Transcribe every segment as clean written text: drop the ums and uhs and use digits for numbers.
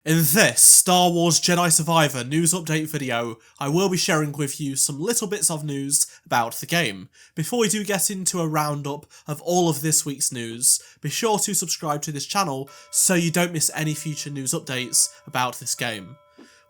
In this Star Wars Jedi Survivor news update video, I will be sharing with you some little bits of news about the game. Before we do get into a roundup of all of this week's news, be sure to subscribe to this channel so you don't miss any future news updates about this game.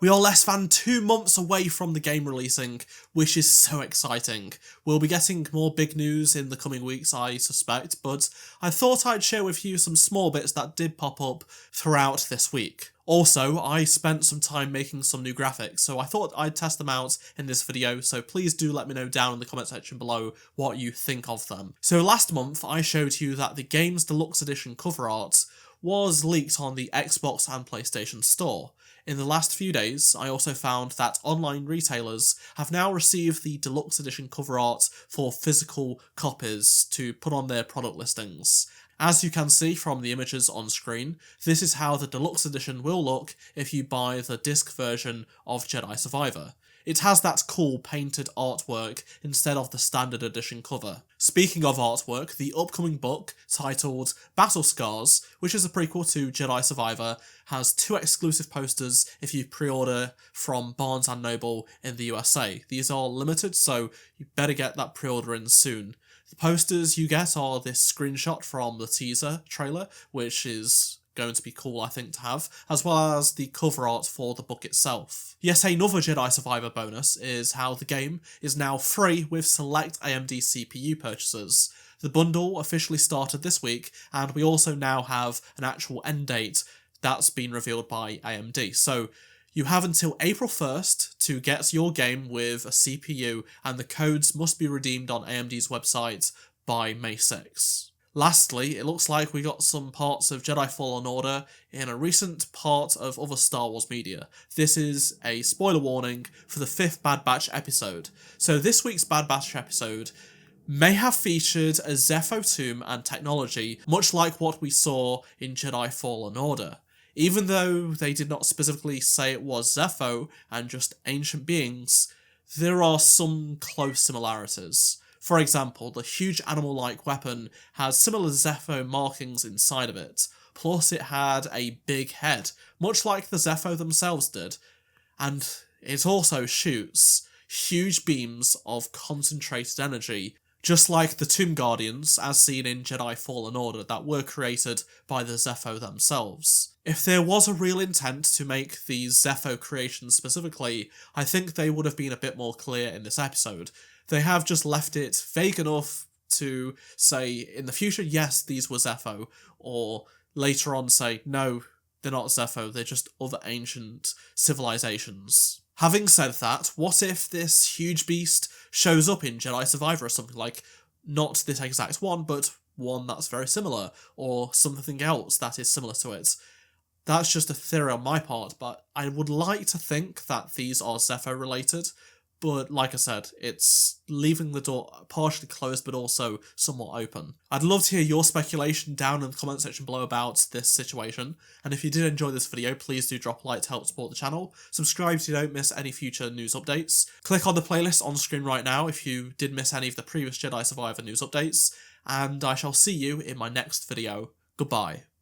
We are less than 2 months away from the game releasing, which is so exciting. We'll be getting more big news in the coming weeks, I suspect, but I thought I'd share with you some small bits that did pop up throughout this week. Also, I spent some time making some new graphics, so I thought I'd test them out in this video, so please do let me know down in the comment section below what you think of them. So last month, I showed you that the game's deluxe edition cover art was leaked on the Xbox and PlayStation Store. In the last few days, I also found that online retailers have now received the deluxe edition cover art for physical copies to put on their product listings. As you can see from the images on screen, this is how the deluxe edition will look if you buy the disc version of Jedi Survivor. It has that cool painted artwork instead of the standard edition cover. Speaking of artwork, the upcoming book, titled Battle Scars, which is a prequel to Jedi Survivor, has 2 exclusive posters if you pre-order from Barnes & Noble in the USA. These are limited, so you better get that pre-order in soon. The posters you get are this screenshot from the teaser trailer, which is going to be cool, I think, to have, as well as the cover art for the book itself. Yet another Jedi Survivor bonus is how the game is now free with select AMD CPU purchases. The bundle officially started this week, and we also now have an actual end date that's been revealed by AMD. So you have until April 1st to get your game with a CPU, and the codes must be redeemed on AMD's website by May 6. Lastly, it looks like we got some parts of Jedi Fallen Order in a recent part of other Star Wars media. This is a spoiler warning for the 5th Bad Batch episode. So this week's Bad Batch episode may have featured a Zepho tomb and technology, much like what we saw in Jedi Fallen Order. Even though they did not specifically say it was Zepho and just ancient beings, there are some close similarities. For example, the huge animal-like weapon has similar Zepho markings inside of it, plus it had a big head, much like the Zepho themselves did, and it also shoots huge beams of concentrated energy, just like the Tomb Guardians, as seen in Jedi Fallen Order, that were created by the Zepho themselves. If there was a real intent to make these Zepho creations specifically, I think they would have been a bit more clear in this episode. They have just left it vague enough to say, in the future, yes, these were Zepho, or later on say, no, they're not Zepho, they're just other ancient civilizations. Having said that, what if this huge beast shows up in Jedi Survivor or something, like, not this exact one, but one that's very similar, or something else that is similar to it? That's just a theory on my part, but I would like to think that these are Zepho related. But like I said, it's leaving the door partially closed but also somewhat open. I'd love to hear your speculation down in the comment section below about this situation. And if you did enjoy this video, please do drop a like to help support the channel. Subscribe so you don't miss any future news updates. Click on the playlist on screen right now if you did miss any of the previous Jedi Survivor news updates. And I shall see you in my next video. Goodbye.